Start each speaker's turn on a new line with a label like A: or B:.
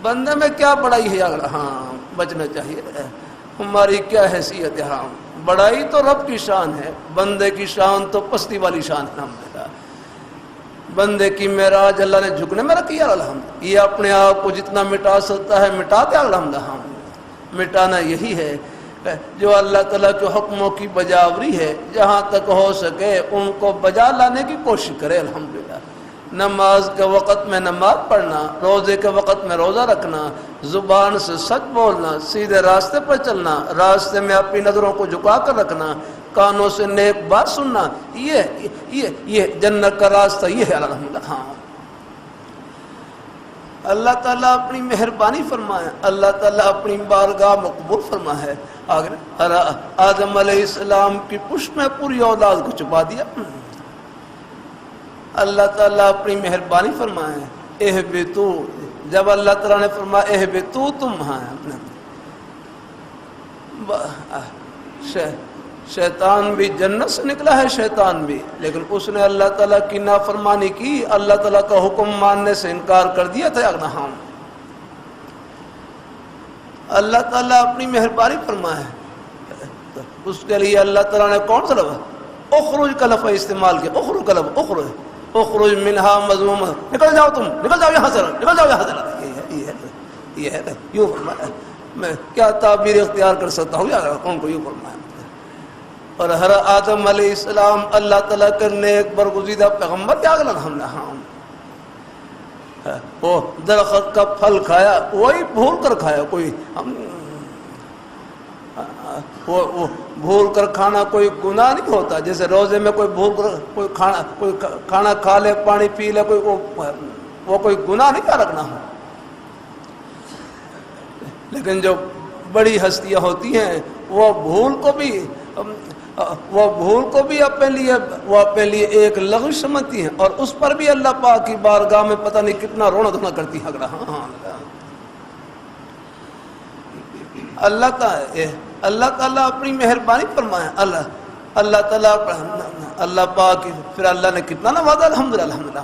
A: بندے میں کیا بڑائی ہے اگر ہاں بچنا چاہیے. ہماری کیا حیثیت ہے؟ ہاں بڑائی تو رب کی شان ہے، بندے کی شان تو پستی والی شان ہے. الحمدللہ بندے کی معراج اللہ نے جھکنے میں رکھی ہے. الحمدللہ یہ اپنے آپ کو جتنا مٹا سکتا ہے مٹا دے. الحمدللہ مٹانا یہی ہے جو اللہ تعالیٰ کے حکموں کی بجاوری ہے، جہاں تک ہو سکے ان کو بجا لانے کی کوشش کرے. الحمدللہ نماز کے وقت میں نماز پڑھنا، روزے کے وقت میں روزہ رکھنا، زبان سے سچ بولنا، سیدھے راستے پر چلنا، راستے میں اپنی نظروں کو جھکا کر رکھنا، کانوں سے نیک بات سننا، یہ جنت کا راستہ یہ ہے. الحمدللہ ہاں اللہ تعالیٰ اپنی مہربانی فرمائے، اللہ تعالیٰ اپنی بارگاہ مقبول فرمائے. آدم علیہ السلام کی پشت میں پوری اولاد کو چھپا دیا. اللہ تعالیٰ اپنی مہربانی فرمائے. اہبتو جب اللہ تعالیٰ نے فرمایا اہبتو تم شیطان بھی جنت سے نکلا ہے، شیطان بھی، لیکن اس نے اللہ تعالیٰ کی نافرمانی کی، اللہ تعالیٰ کا حکم ماننے سے انکار کر دیا تھا. اللہ تعالیٰ اپنی مہربانی فرمائے. اس کے لیے اللہ تعالیٰ نے کون سا لفظ اخرج کا لفظ استعمال کیا. اخرج کا لفظ اخرج منہا مذموما، نکل جاؤ، تم نکل جاؤ یہاں سے، نکل جاؤ یہاں سے. یہ ہے یوں فرمایا. میں کیا تعبیر اختیار کر سکتا ہوں یا کون کو یوں فرمایا. اور ہر آدم علیہ السلام اللہ تعالیٰ کے نیک برگزیدہ پیغمبر کیا گلا ہم نے. ہاں وہ درخت کا پھل کھایا، وہی بھول کر کھایا. کوئی وہ بھول کر کھانا کوئی گناہ نہیں ہوتا. جیسے روزے میں کوئی بھول کر کوئی کھانا کھا لے، پانی پی لے، وہ کوئی گناہ نہیں کیا رکھنا ہو. لیکن جو بڑی ہستیاں ہوتی ہیں وہ بھول کو بھی اپنے لیے ایک لغو سمجھتی ہیں، اور اس پر بھی اللہ پاک کی بارگاہ میں پتہ نہیں کتنا رونا دھونا کرتی ہے. اللہ تعالیٰ اپنی مہربانی فرمائے. اللہ تعالیٰ اللہ پاک پھر اللہ نے کتنا نوازا. الحمدللہ